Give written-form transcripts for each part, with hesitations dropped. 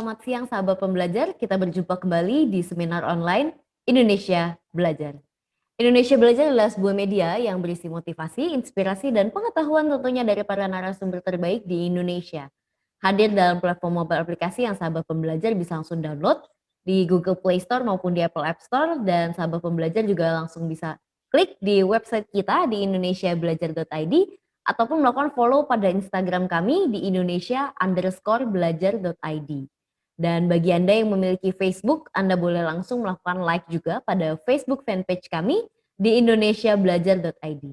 selamat siang sahabat pembelajar. Kita berjumpa kembali di seminar online Indonesia Belajar. Indonesia Belajar adalah sebuah media yang berisi motivasi, inspirasi, dan pengetahuan tentunya dari para narasumber terbaik di Indonesia. Hadir dalam platform mobile aplikasi yang sahabat pembelajar bisa langsung download di Google Play Store maupun di Apple App Store, dan sahabat pembelajar juga langsung bisa klik di website kita di indonesiabelajar.id ataupun melakukan follow pada Instagram kami di Indonesia_belajar.id. Dan bagi Anda yang memiliki Facebook, Anda boleh langsung melakukan like juga pada Facebook fanpage kami di indonesiabelajar.id.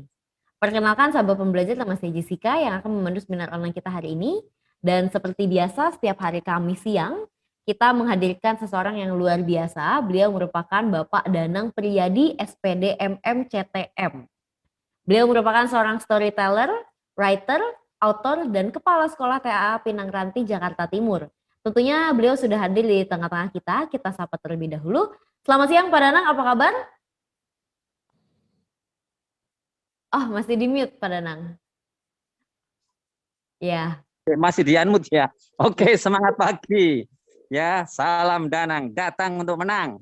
Perkenalkan sahabat pembelajar, nama saya Jessica yang akan memandu seminar online kita hari ini. Dan seperti biasa setiap hari Kamis siang, kita menghadirkan seseorang yang luar biasa. Beliau merupakan Bapak Danang Priyadi, SPD MM CTM. Beliau merupakan seorang storyteller, writer, author, dan kepala sekolah TAA Pinang Ranti, Jakarta Timur. Tentunya beliau sudah hadir di tengah-tengah kita sapa terlebih dahulu. Selamat siang Pak Danang, apa kabar? Oh, masih di mute Pak Danang. Ya. Masih di unmute ya. Oke, semangat pagi. Ya, salam Danang, datang untuk menang.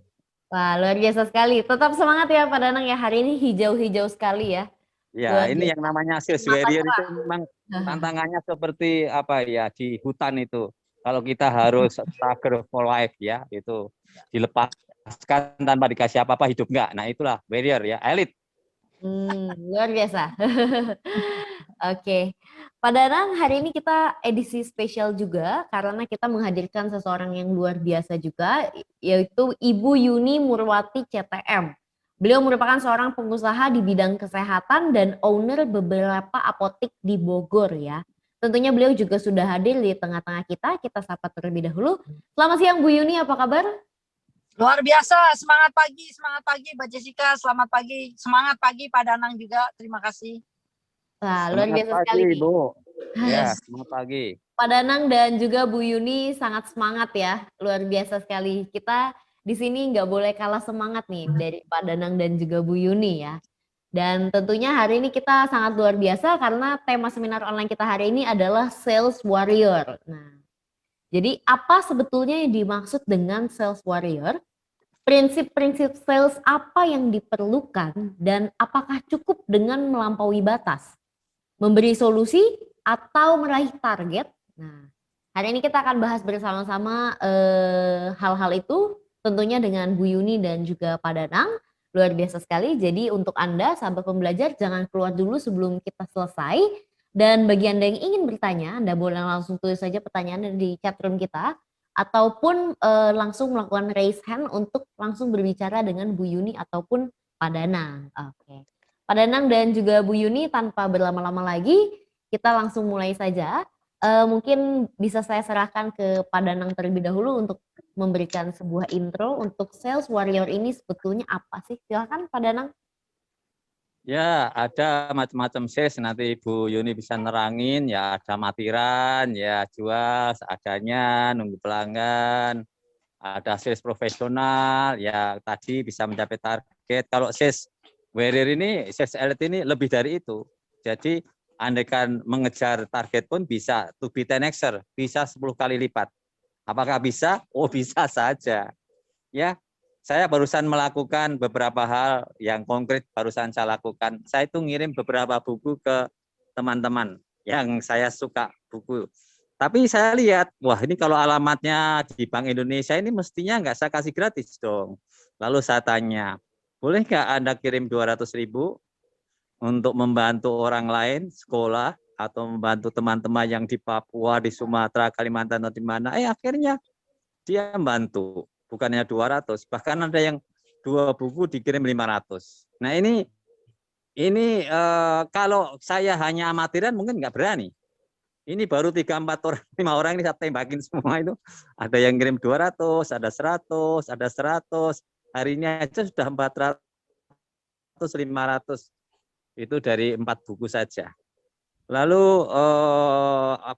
Wah, luar biasa sekali. Tetap semangat ya Pak Danang ya, hari ini hijau-hijau sekali ya. Ya, ini yang namanya sales warrior itu memang tantangannya seperti apa ya, di hutan itu. Kalau kita harus struggle for life ya, itu dilepaskan tanpa dikasih apa-apa hidup enggak. Nah, itulah warrior ya, elit. Luar biasa. Oke. Pak Danang, hari ini kita edisi spesial juga karena kita menghadirkan seseorang yang luar biasa juga, yaitu Ibu Yuni Murwati CTM. Beliau merupakan seorang pengusaha di bidang kesehatan dan owner beberapa apotek di Bogor ya. Tentunya beliau juga sudah hadir di tengah-tengah kita sapa terlebih dahulu. Selamat siang Bu Yuni, apa kabar? Luar biasa, semangat pagi Mbak Jessica, selamat pagi, semangat pagi Pak Danang juga, terima kasih. Wah, luar biasa sekali nih. Bu. Ya, semangat pagi. Pak Danang dan juga Bu Yuni sangat semangat ya, luar biasa sekali. Kita di sini nggak boleh kalah semangat nih dari Pak Danang dan juga Bu Yuni ya. Dan tentunya hari ini kita sangat luar biasa karena tema seminar online kita hari ini adalah Sales Warrior. Nah, jadi apa sebetulnya yang dimaksud dengan Sales Warrior? Prinsip-prinsip sales apa yang diperlukan dan apakah cukup dengan melampaui batas? Memberi solusi atau meraih target? Nah, hari ini kita akan bahas bersama-sama hal-hal itu tentunya dengan Bu Yuni dan juga Pak Danang. Luar biasa sekali. Jadi untuk Anda sahabat pembelajar jangan keluar dulu sebelum kita selesai. Dan bagi Anda yang ingin bertanya, Anda boleh langsung tulis saja pertanyaan di chat room kita ataupun langsung melakukan raise hand untuk langsung berbicara dengan Bu Yuni ataupun Pak Danang. Oke. Pak Danang dan juga Bu Yuni, tanpa berlama-lama lagi, kita langsung mulai saja. Mungkin bisa saya serahkan ke Pak Danang terlebih dahulu untuk memberikan sebuah intro untuk Sales Warrior ini sebetulnya apa sih? Silakan Pak Danang. Ya, ada macam-macam sales, nanti Ibu Yuni bisa nerangin, ya ada matiran, ya jual seadanya, nunggu pelanggan, ada sales profesional, ya tadi bisa mencapai target. Kalau sales warrior ini, sales elite ini lebih dari itu. Jadi, andaikan mengejar target pun bisa to be 10x-er, bisa 10 kali lipat. Apakah bisa? Oh, bisa saja. Ya, saya barusan melakukan beberapa hal yang konkret barusan saya lakukan. Saya itu ngirim beberapa buku ke teman-teman yang saya suka buku. Tapi saya lihat, wah ini kalau alamatnya di Bank Indonesia ini mestinya nggak saya kasih gratis dong. Lalu saya tanya, boleh nggak Anda kirim 200.000 untuk membantu orang lain sekolah atau membantu teman-teman yang di Papua, di Sumatera, Kalimantan atau di mana? Akhirnya dia membantu. Bukannya 200, bahkan ada yang 2 buku dikirim 500. Nah ini kalau saya hanya amatiran mungkin nggak berani. Ini baru 3, 4 orang, 5 orang ini saya tembakin semua itu. Ada yang kirim 200, ada 100, ada 100. Hari ini aja sudah 400, 500. Itu dari 4 buku saja. Lalu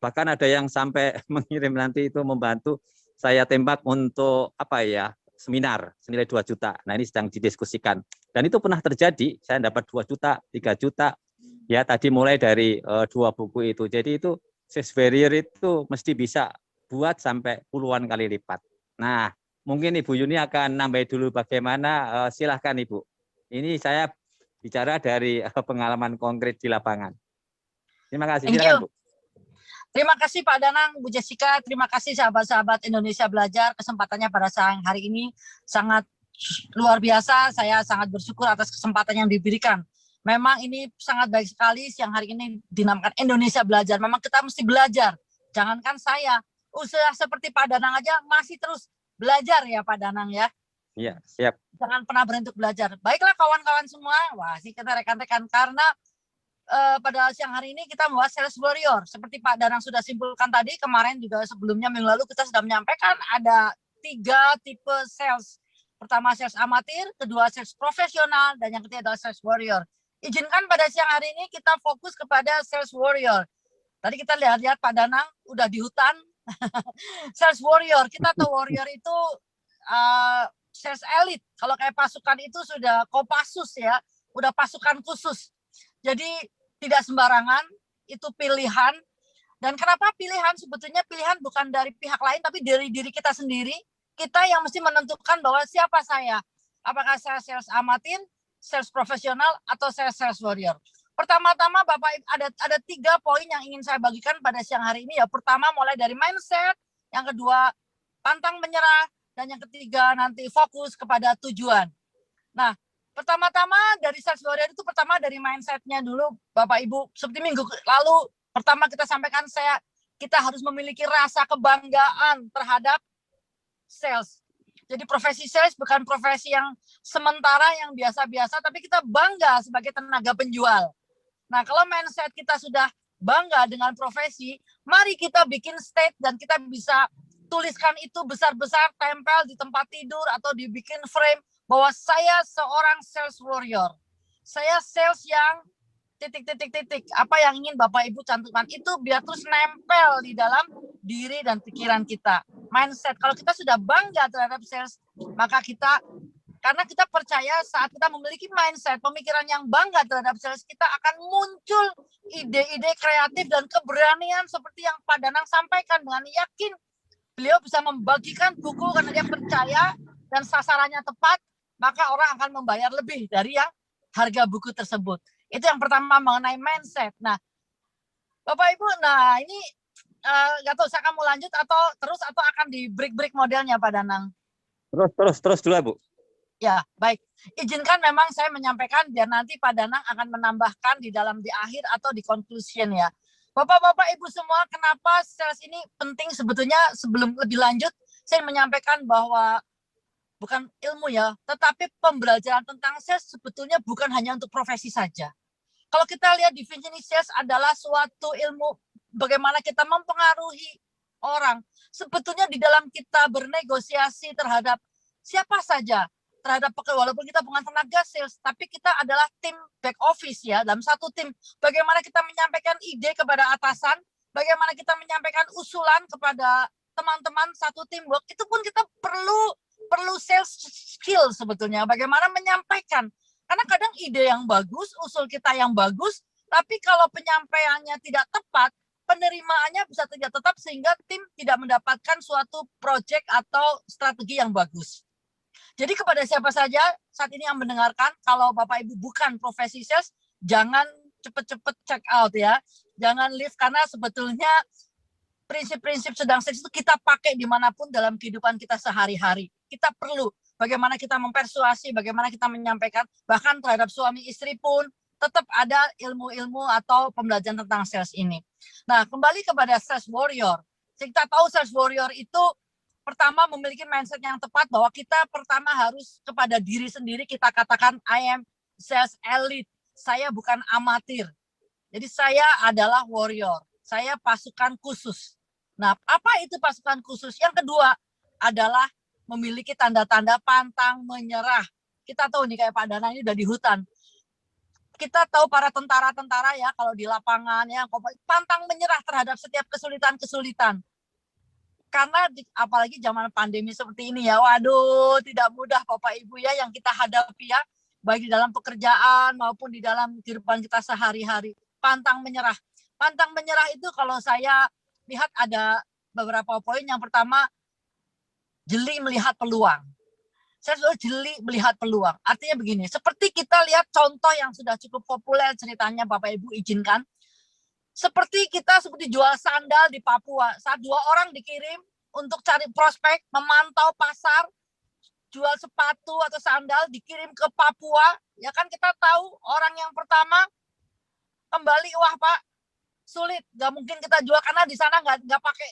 bahkan ada yang sampai mengirim nanti itu membantu saya tembak untuk apa ya, seminar senilai 2 juta. Nah ini sedang didiskusikan. Dan itu pernah terjadi, saya dapat 2 juta, 3 juta. Ya tadi mulai dari 2 buku itu. Jadi itu sales barrier itu mesti bisa buat sampai puluhan kali lipat. Nah, mungkin Ibu Yuni akan nambah dulu bagaimana, silahkan Ibu. Ini saya bicara dari pengalaman konkret di lapangan. Terima kasih, Thank silakan you. Bu. Terima kasih Pak Danang, Bu Jessica. Terima kasih sahabat-sahabat Indonesia Belajar. Kesempatannya pada siang hari ini sangat luar biasa. Saya sangat bersyukur atas kesempatan yang diberikan. Memang ini sangat baik sekali siang hari ini dinamakan Indonesia Belajar. Memang kita mesti belajar. Jangankan saya, usaha seperti Pak Danang aja masih terus belajar ya Pak Danang ya. Iya, siap. Jangan pernah berhenti belajar. Baiklah kawan-kawan semua, wah sih kita rekan-rekan karena pada siang hari ini kita membahas sales warrior. Seperti Pak Danang sudah simpulkan tadi, kemarin juga sebelumnya minggu lalu kita sudah menyampaikan ada 3 tipe sales. Pertama sales amatir, kedua sales profesional, dan yang ketiga adalah sales warrior. Izinkan pada siang hari ini kita fokus kepada sales warrior. Tadi kita lihat-lihat Pak Danang udah di hutan. Sales warrior, kita tahu warrior itu sales elite. Kalau kayak pasukan itu sudah Kopassus ya, udah pasukan khusus. Jadi tidak sembarangan, itu pilihan. Dan kenapa pilihan? Sebetulnya pilihan bukan dari pihak lain, tapi dari diri kita sendiri. Kita yang mesti menentukan bahwa siapa saya. Apakah saya sales amatir, sales profesional, atau saya sales warrior. Pertama-tama Bapak ada 3 poin yang ingin saya bagikan pada siang hari ini. Ya, pertama mulai dari mindset, yang kedua pantang menyerah, dan yang ketiga nanti fokus kepada tujuan. Nah, pertama-tama dari sales warrior itu pertama dari mindset-nya dulu Bapak Ibu. Seperti minggu lalu pertama kita sampaikan kita harus memiliki rasa kebanggaan terhadap sales. Jadi profesi sales bukan profesi yang sementara yang biasa-biasa, tapi kita bangga sebagai tenaga penjual. Nah, kalau mindset kita sudah bangga dengan profesi, mari kita bikin state dan kita bisa tuliskan itu besar-besar, tempel di tempat tidur atau dibikin frame bahwa saya seorang sales warrior. Saya sales yang titik. Apa yang ingin Bapak Ibu cantumkan itu biar terus nempel di dalam diri dan pikiran kita. Mindset, kalau kita sudah bangga terhadap sales, maka karena kita percaya saat kita memiliki mindset, pemikiran yang bangga terhadap sales, kita akan muncul ide-ide kreatif dan keberanian seperti yang Pak Danang sampaikan dengan yakin. Beliau bisa membagikan buku karena dia percaya dan sasarannya tepat, maka orang akan membayar lebih dari yang harga buku tersebut. Itu yang pertama mengenai mindset. Nah, Bapak Ibu, ini nggak tahu saya akan mau lanjut atau akan di break modelnya Pak Danang. Terus dulu Bu. Ya, baik. Izinkan memang saya menyampaikan biar nanti Pak Danang akan menambahkan di akhir atau di conclusion ya. Bapak-bapak Ibu semua, kenapa sales ini penting sebetulnya? Sebelum lebih lanjut, saya menyampaikan bahwa bukan ilmu ya, tetapi pembelajaran tentang sales sebetulnya bukan hanya untuk profesi saja. Kalau kita lihat definisi sales adalah suatu ilmu bagaimana kita mempengaruhi orang. Sebetulnya di dalam kita bernegosiasi terhadap siapa saja, terhadap pekerja, walaupun kita bukan tenaga sales, tapi kita adalah tim back office ya, dalam satu tim. Bagaimana kita menyampaikan ide kepada atasan, bagaimana kita menyampaikan usulan kepada teman-teman satu teamwork, itu pun kita perlu sales skill sebetulnya, bagaimana menyampaikan. Karena kadang ide yang bagus, usul kita yang bagus, tapi kalau penyampaiannya tidak tepat, penerimaannya bisa tidak tetap sehingga tim tidak mendapatkan suatu proyek atau strategi yang bagus. Jadi kepada siapa saja saat ini yang mendengarkan, kalau Bapak Ibu bukan profesi sales, jangan cepet-cepet check out ya. Jangan leave, karena sebetulnya prinsip-prinsip sedang sales itu kita pakai dimanapun dalam kehidupan kita sehari-hari. Kita perlu bagaimana kita mempersuasi, bagaimana kita menyampaikan, bahkan terhadap suami istri pun tetap ada ilmu-ilmu atau pembelajaran tentang sales ini. Nah, kembali kepada sales warrior. Kita tahu sales warrior itu pertama memiliki mindset yang tepat bahwa kita pertama harus kepada diri sendiri, kita katakan I am sales elite. Saya bukan amatir. Jadi saya adalah warrior. Saya pasukan khusus. Nah, apa itu pasukan khusus? Yang kedua adalah memiliki tanda-tanda pantang menyerah. Kita tahu nih kayak Pak Danang ini udah di hutan. Kita tahu para tentara-tentara ya kalau di lapangan ya pantang menyerah terhadap setiap kesulitan-kesulitan. Karena apalagi zaman pandemi seperti ini ya, waduh tidak mudah Bapak Ibu ya yang kita hadapi ya, baik di dalam pekerjaan maupun di dalam kehidupan kita sehari-hari. Pantang menyerah. Pantang menyerah itu kalau saya lihat ada beberapa poin. Yang pertama, jeli melihat peluang. Saya sudah jeli melihat peluang. Artinya begini, seperti kita lihat contoh yang sudah cukup populer ceritanya, Bapak Ibu izinkan. Seperti jual sandal di Papua. Saat 2 orang dikirim untuk cari prospek, memantau pasar, jual sepatu atau sandal, dikirim ke Papua. Ya kan kita tahu orang yang pertama kembali, wah Pak, sulit, nggak mungkin kita jual karena di sana nggak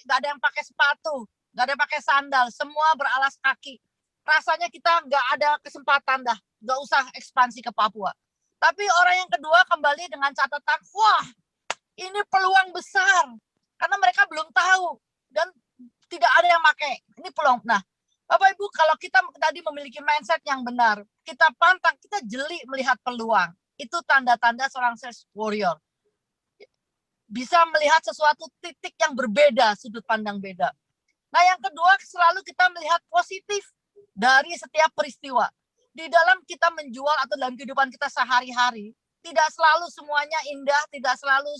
ada yang pakai sepatu, nggak ada yang pakai sandal, semua beralas kaki. Rasanya kita nggak ada kesempatan dah, nggak usah ekspansi ke Papua. Tapi orang yang kedua kembali dengan catatan, wah ini peluang besar karena mereka belum tahu dan tidak ada yang pakai. Ini peluang. Nah, Bapak Ibu, kalau kita tadi memiliki mindset yang benar, kita pantang, kita jeli melihat peluang. Itu tanda-tanda seorang sales warrior. Bisa melihat sesuatu titik yang berbeda, sudut pandang beda. Nah, yang kedua, selalu kita melihat positif dari setiap peristiwa. Di dalam kita menjual atau dalam kehidupan kita sehari-hari, tidak selalu semuanya indah, tidak selalu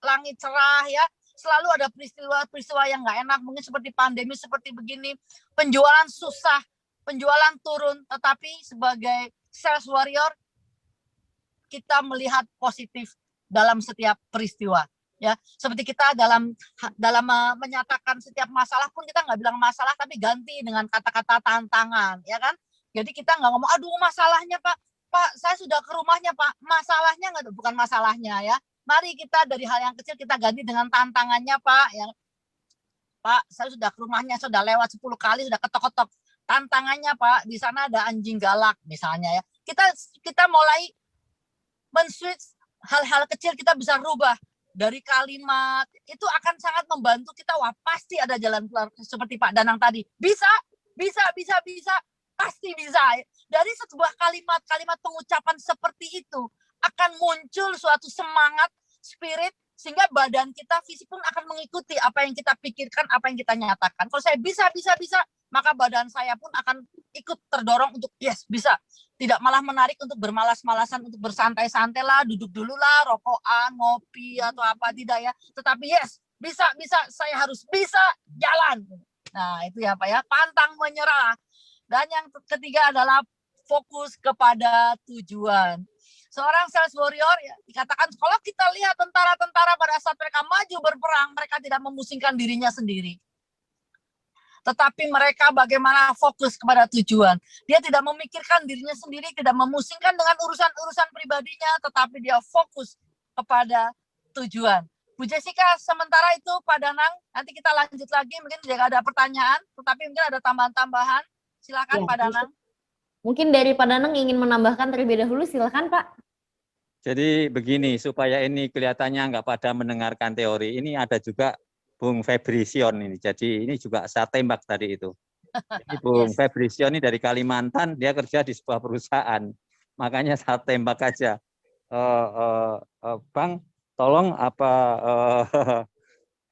langit cerah ya. Selalu ada peristiwa-peristiwa yang nggak enak, mungkin seperti pandemi, seperti begini, penjualan susah, penjualan turun, tetapi sebagai sales warrior, kita melihat positif dalam setiap peristiwa. Ya, seperti kita dalam menyatakan setiap masalah pun kita nggak bilang masalah, tapi ganti dengan kata-kata tantangan, ya kan? Jadi kita nggak ngomong, aduh masalahnya Pak, saya sudah ke rumahnya Pak, masalahnya nggak, bukan masalahnya ya. Mari kita dari hal yang kecil kita ganti dengan tantangannya Pak. Yang Pak, saya sudah ke rumahnya, sudah lewat 10 kali, sudah ketok-ketok. Tantangannya Pak, di sana ada anjing galak misalnya ya. Kita mulai men-switch hal-hal kecil, kita bisa rubah dari kalimat. Itu akan sangat membantu kita. Wah, pasti ada jalan keluar seperti Pak Danang tadi. Bisa, pasti bisa. Dari sebuah kalimat pengucapan seperti itu akan muncul suatu semangat, spirit, sehingga badan kita, fisik pun akan mengikuti apa yang kita pikirkan, apa yang kita nyatakan. Kalau saya bisa, maka badan saya pun akan ikut terdorong untuk yes, bisa. Tidak malah menarik untuk bermalas-malasan, untuk bersantai-santai lah, duduk dulu lah, rokokan, ngopi, atau apa, tidak ya. Tetapi yes, bisa, saya harus bisa jalan. Nah, itu ya Pak ya, pantang menyerah. Dan yang ketiga adalah fokus kepada tujuan. Seorang sales warrior ya, dikatakan kalau kita lihat tentara-tentara pada saat mereka maju berperang, mereka tidak memusingkan dirinya sendiri. Tetapi mereka bagaimana fokus kepada tujuan. Dia tidak memikirkan dirinya sendiri, tidak memusingkan dengan urusan-urusan pribadinya, tetapi dia fokus kepada tujuan. Bu Jessica, sementara itu Pak Danang, nanti kita lanjut lagi, mungkin tidak ada pertanyaan, tetapi mungkin ada tambahan-tambahan. Silakan ya, Pak Danang. Mungkin dari Pak Danang ingin menambahkan terlebih dahulu, silakan Pak. Jadi begini, supaya ini kelihatannya nggak pada mendengarkan teori, ini ada juga Bung Febrision ini. Jadi ini juga saya tembak tadi itu. Jadi Bung Febrision ini dari Kalimantan, dia kerja di sebuah perusahaan. Makanya saya tembak aja. Bang, tolong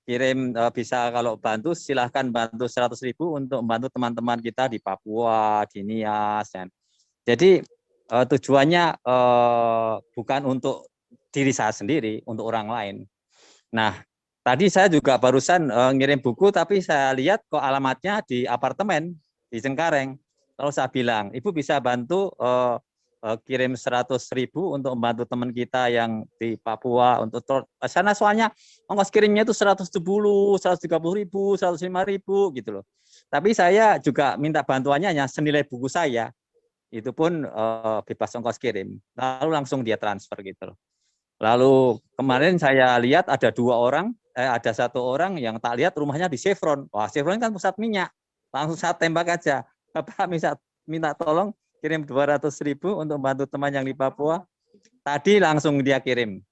kirim bisa kalau bantu silahkan bantu 100.000 untuk membantu teman-teman kita di Papua, di Nias. Jadi tujuannya bukan untuk diri saya sendiri, untuk orang lain. Nah, tadi saya juga barusan ngirim buku, tapi saya lihat kok alamatnya di apartemen di Cengkareng. Lalu saya bilang, Ibu bisa bantu kirim 100.000 untuk membantu teman kita yang di Papua untuk sana, soalnya ongkos kirimnya itu 170, 130.000, 105.000 gitu loh. Tapi saya juga minta bantuannya hanya senilai buku saya. Itu pun bebas ongkos kirim. Lalu langsung dia transfer gitu loh. Lalu kemarin saya lihat ada ada 1 orang yang tak lihat rumahnya di Chevron. Wah, Chevron kan pusat minyak. Langsung saya tembak aja. Bapak minta tolong kirim 200.000 untuk bantu teman yang di Papua. Tadi langsung dia kirim.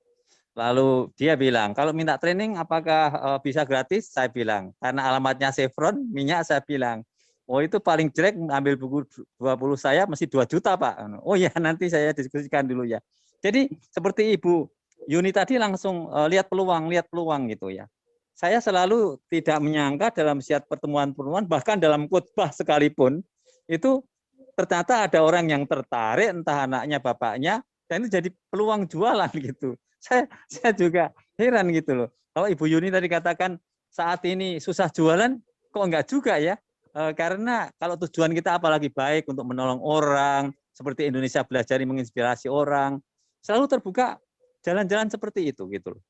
Lalu dia bilang, kalau minta training apakah bisa gratis? Saya bilang, karena alamatnya Chevron, minyak, saya bilang. Oh, itu paling jelek ambil buku 20 saya mesti 2 juta Pak. Oh ya, nanti saya diskusikan dulu ya. Jadi seperti Ibu Yuni tadi langsung lihat peluang gitu ya. Saya selalu tidak menyangka dalam setiap pertemuan-pertemuan, bahkan dalam khotbah sekalipun, itu ternyata ada orang yang tertarik, entah anaknya, bapaknya, dan itu jadi peluang jualan gitu. Saya juga heran gitu loh. Kalau Ibu Yuni tadi katakan saat ini susah jualan, kok enggak juga ya? Karena kalau tujuan kita apalagi baik untuk menolong orang, seperti Indonesia Belajar ini menginspirasi orang, selalu terbuka jalan-jalan seperti itu gitu loh.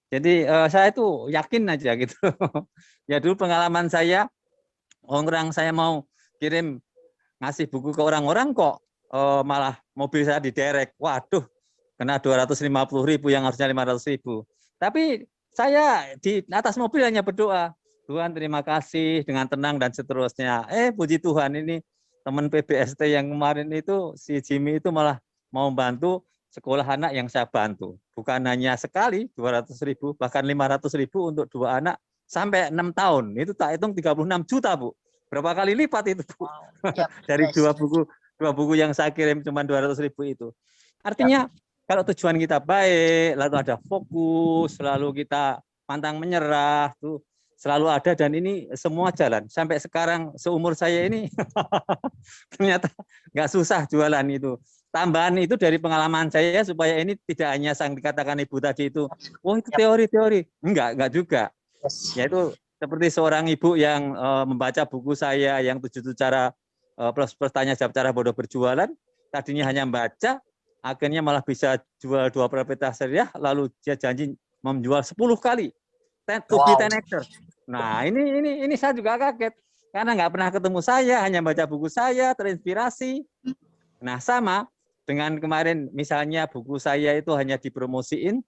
Jadi saya itu yakin aja gitu. Ya dulu pengalaman saya, orang saya mau kirim ngasih buku ke orang-orang kok malah mobil saya diderek. Waduh, kena 250.000 yang harusnya 500.000. Tapi saya di atas mobil hanya berdoa, Tuhan terima kasih dengan tenang dan seterusnya. Puji Tuhan ini teman PBST yang kemarin itu si Jimmy itu malah mau bantu sekolah anak yang saya bantu. Bukan hanya sekali 200.000, bahkan 500.000 untuk 2 anak sampai 6 tahun. Itu tak hitung 36 juta, Bu. Berapa kali lipat itu, Bu? Wow. Yep. Dari Yes. dua buku yang saya kirim cuma 200.000 itu. Artinya kalau tujuan kita baik, lalu ada fokus, lalu kita pantang menyerah, tuh selalu ada, dan ini semua jalan. Sampai sekarang seumur saya ini ternyata nggak susah jualan itu. Tambahan itu dari pengalaman saya supaya ini tidak hanya sang dikatakan Ibu tadi itu, wah itu teori-teori. Enggak juga. Yes. Yaitu seperti seorang ibu yang membaca buku saya yang 7 cara plus tanya jawab cara bodoh berjualan, tadinya hanya membaca, akhirnya malah bisa jual 2 properti syariah, lalu dia janji menjual 10 kali. 10x. Nah, ini saya juga kaget karena nggak pernah ketemu saya, hanya baca buku saya, terinspirasi. Nah, sama dengan kemarin misalnya buku saya itu hanya dipromosiin,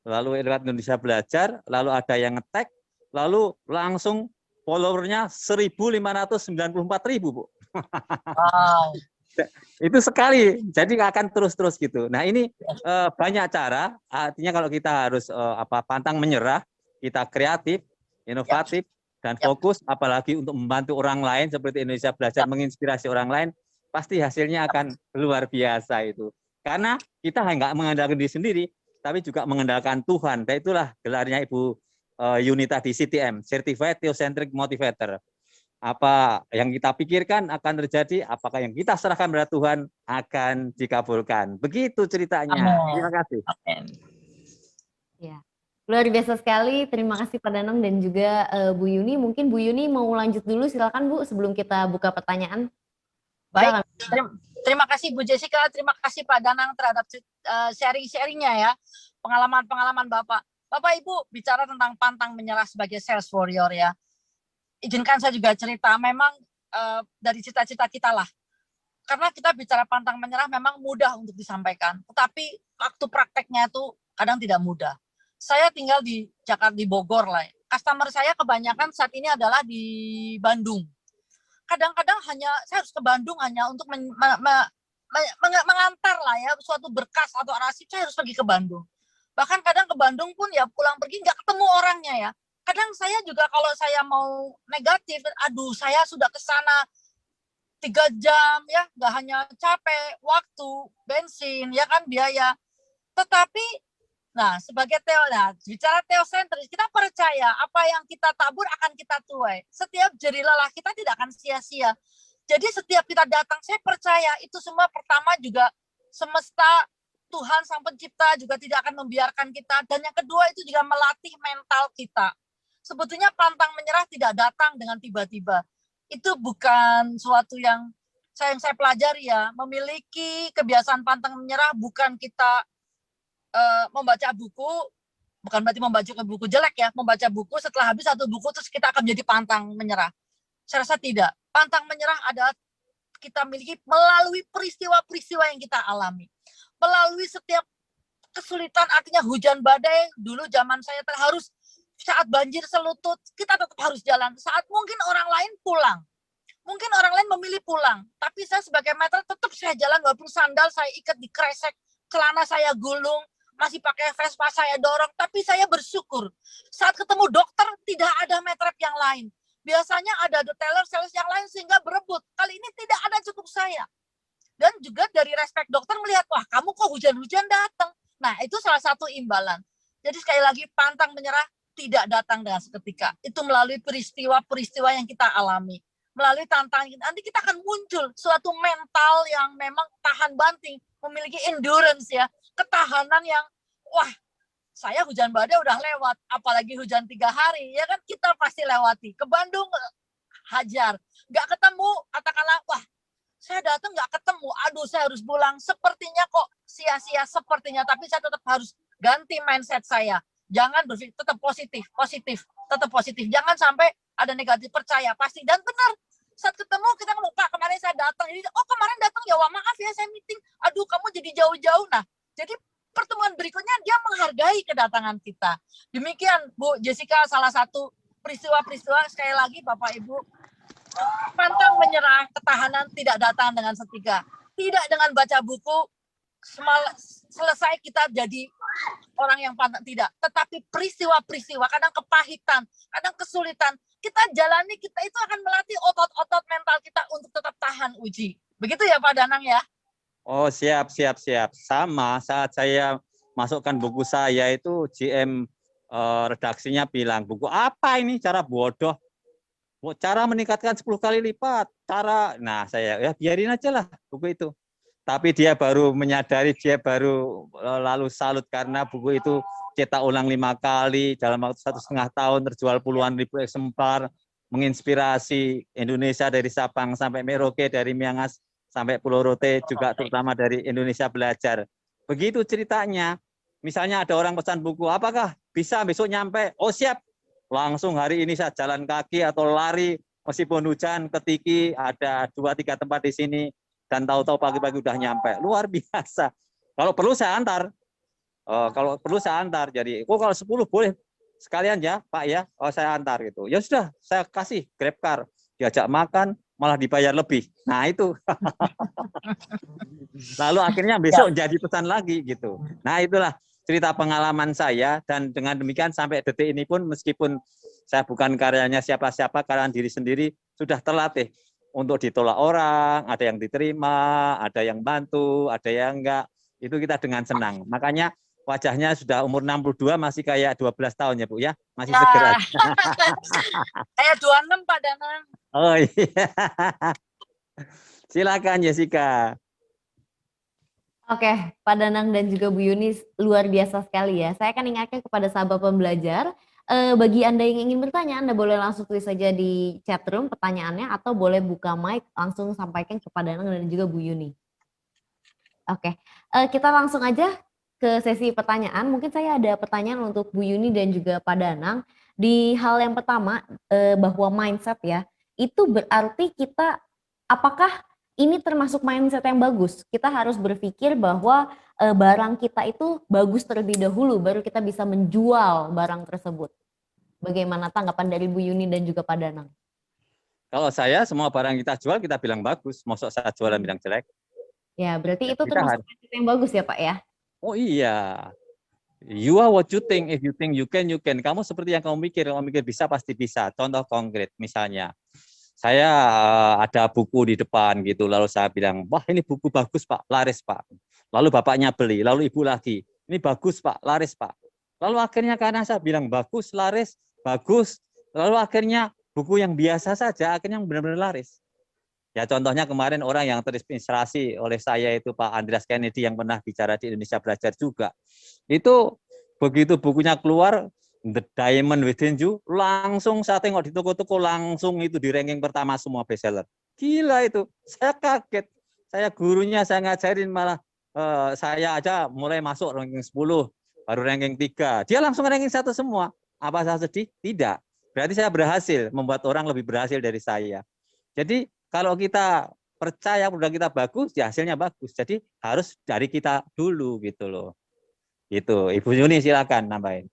lalu lewat Indonesia Belajar, lalu ada yang nge-tag, lalu langsung followernya 1.594.000, Bu. Wow. Itu sekali, jadi akan terus-terus gitu. Nah ini banyak cara, artinya kalau kita harus pantang menyerah, kita kreatif, inovatif, dan fokus, apalagi untuk membantu orang lain seperti Indonesia Belajar menginspirasi orang lain, pasti hasilnya akan luar biasa itu. Karena kita nggak mengandalkan diri sendiri, tapi juga mengandalkan Tuhan. Dan itulah gelarnya Ibu Yuni tadi, CTM, Certified Theocentric Motivator. Apa yang kita pikirkan akan terjadi, apakah yang kita serahkan kepada Tuhan akan dikabulkan. Begitu ceritanya. Amin. Terima kasih. Amin. Ya. Luar biasa sekali. Terima kasih Pak Danang dan juga Bu Yuni. Mungkin Bu Yuni mau lanjut dulu, silakan Bu, sebelum kita buka pertanyaan. Baik, terima kasih Bu Jessica, terima kasih Pak Danang terhadap sharing-sharingnya ya, pengalaman-pengalaman Bapak. Bapak Ibu bicara tentang pantang menyerah sebagai sales warrior ya. Izinkan saya juga cerita, memang dari cita-cita kita lah. Karena kita bicara pantang menyerah memang mudah untuk disampaikan, tetapi waktu prakteknya itu kadang tidak mudah. Saya tinggal di Jakarta, di Bogor lah. Customer saya kebanyakan saat ini adalah di Bandung. Kadang-kadang saya harus ke Bandung hanya untuk mengantar lah ya suatu berkas atau arsip, saya harus pergi ke Bandung. Bahkan kadang ke Bandung pun ya pulang pergi nggak ketemu orangnya ya. Kadang saya juga kalau saya mau negatif, aduh saya sudah ke sana 3 jam ya, nggak hanya capek, waktu, bensin, ya kan biaya. Tetapi, nah sebagai bicara teosentris, kita percaya apa yang kita tabur akan kita tuai. Setiap jerih lelah kita tidak akan sia-sia. Jadi setiap kita datang, saya percaya itu semua pertama juga semesta, Tuhan Sang Pencipta juga tidak akan membiarkan kita. Dan yang kedua itu juga melatih mental kita. Sebetulnya pantang menyerah tidak datang dengan tiba-tiba. Itu bukan suatu yang saya pelajari ya. Memiliki kebiasaan pantang menyerah bukan kita membaca buku, bukan berarti membaca buku jelek ya. Membaca buku setelah habis satu buku terus kita akan menjadi pantang menyerah. Saya rasa tidak. Pantang menyerah adalah kita miliki melalui peristiwa-peristiwa yang kita alami. Melalui setiap kesulitan, artinya hujan badai, dulu zaman saya harus saat banjir selutut, kita tetap harus jalan. Saat mungkin orang lain pulang, mungkin orang lain memilih pulang, tapi saya sebagai meter tetap saya jalan, walaupun sandal saya ikat di kresek, celana saya gulung, masih pakai Vespa saya dorong, tapi saya bersyukur. Saat ketemu dokter, tidak ada metrep yang lain. Biasanya ada detailer, sales yang lain sehingga berebut. Kali ini tidak ada, cukup saya. Dan juga dari respect dokter melihat, wah kamu kok hujan-hujan datang. Nah itu salah satu imbalan. Jadi sekali lagi pantang menyerah tidak datang dengan seketika. Itu melalui peristiwa-peristiwa yang kita alami. Melalui tantangan, nanti kita akan muncul suatu mental yang memang tahan banting, memiliki endurance ya, ketahanan yang wah Saya hujan badai udah lewat, apalagi hujan 3 hari, ya kan kita pasti lewati. Ke Bandung hajar, nggak ketemu, katakanlah, wah saya datang nggak ketemu, aduh saya harus pulang, sepertinya kok sia-sia sepertinya, tapi saya tetap harus ganti mindset saya. Jangan berpikir, tetap positif, tetap positif, jangan sampai ada negatif, percaya pasti. Dan benar, saat ketemu kita ngomong, Pak kemarin saya datang, jadi oh kemarin datang ya, wah maaf ya saya meeting, aduh kamu jadi jauh-jauh. Nah jadi pertemuan berikutnya dia menghargai kedatangan kita. Demikian Bu Jessica, salah satu peristiwa-peristiwa, sekali lagi Bapak Ibu, pantang menyerah, ketahanan tidak datang dengan seketika, tidak dengan baca buku, selesai kita jadi orang yang pantang, tidak. Tetapi peristiwa-peristiwa, kadang kepahitan, kadang kesulitan, kita jalani, kita itu akan melatih otot-otot mental kita untuk tetap tahan uji. Begitu ya Pak Danang ya? Oh, siap. Sama saat saya masukkan buku saya itu GM redaksinya bilang, buku apa ini, cara bodoh, cara meningkatkan 10 kali lipat, nah saya ya biarin aja lah buku itu. Tapi dia baru menyadari, dia baru lalu salut karena buku itu cetak ulang 5 kali dalam waktu 1,5 tahun, terjual puluhan ribu eksemplar, menginspirasi Indonesia dari Sabang sampai Merauke, dari Miangas sampai Pulau Rote, juga terutama dari Indonesia Belajar. Begitu ceritanya. Misalnya ada orang pesan buku, apakah bisa besok nyampe? Oh siap, langsung hari ini saya jalan kaki atau lari, meskipun hujan, ketiki, ada 2-3 tempat di sini, dan tahu-tahu pagi-pagi udah nyampe. Luar biasa. Kalau perlu saya antar. Jadi, kalau 10 boleh sekalian ya Pak ya, saya antar gitu. Ya sudah, saya kasih Grab car, diajak makan, malah dibayar lebih. Nah itu. Lalu akhirnya besok jadi pesan lagi gitu. Nah itulah cerita pengalaman saya, dan dengan demikian sampai detik ini pun meskipun saya bukan karyanya siapa-siapa, karya diri sendiri, sudah terlatih untuk ditolak orang, ada yang diterima, ada yang bantu, ada yang enggak. Itu kita dengan senang. Makanya wajahnya sudah umur 62 masih kayak 12 tahun ya Bu ya, masih seger. Kayak 26 Pak Danang. Oh iya. Silakan Jessica. Oke, Pak Danang dan juga Bu Yuni luar biasa sekali ya. Saya akan ingatkan kepada sahabat pembelajar, bagi Anda yang ingin bertanya, Anda boleh langsung tulis saja di chat room pertanyaannya, atau boleh buka mic langsung sampaikan ke Pak Danang dan juga Bu Yuni. Oke, kita langsung aja ke sesi pertanyaan. Mungkin saya ada pertanyaan untuk Bu Yuni dan juga Pak Danang. Di hal yang pertama, bahwa mindset ya, itu berarti kita, apakah ini termasuk mindset yang bagus? Kita harus berpikir bahwa barang kita itu bagus terlebih dahulu, baru kita bisa menjual barang tersebut. Bagaimana tanggapan dari Bu Yuni dan juga Pak Danang? Kalau saya, semua barang kita jual, kita bilang bagus. Maksud saya jualan bilang jelek. Ya, berarti itu Kita termasuk mindset yang bagus ya Pak ya? Oh iya. You are what you think. If you think you can, you can. Kamu seperti yang kamu mikir. Kamu mikir bisa, pasti bisa. Contoh konkret, misalnya. Saya ada buku di depan gitu. Lalu saya bilang, wah ini buku bagus Pak, laris Pak. Lalu bapaknya beli, lalu ibu lagi. Ini bagus Pak, laris Pak. Lalu akhirnya karena saya bilang bagus, laris, bagus. Lalu akhirnya buku yang biasa saja, akhirnya benar-benar laris. Ya contohnya kemarin orang yang terinspirasi oleh saya itu Pak Andreas Kennedy yang pernah bicara di Indonesia Belajar juga. Itu begitu bukunya keluar, The Diamond Within You, langsung saya tengok di toko-toko, langsung itu di ranking pertama semua bestseller. Gila itu, saya kaget. Saya gurunya, saya ngajarin malah saya aja mulai masuk ranking 10, baru ranking 3. Dia langsung ranking 1 semua. Apa saya sedih? Tidak. Berarti saya berhasil membuat orang lebih berhasil dari saya. Jadi kalau kita percaya produk kita bagus, ya hasilnya bagus. Jadi harus dari kita dulu gitu loh. Gitu. Ibu Yuni silakan nambahin.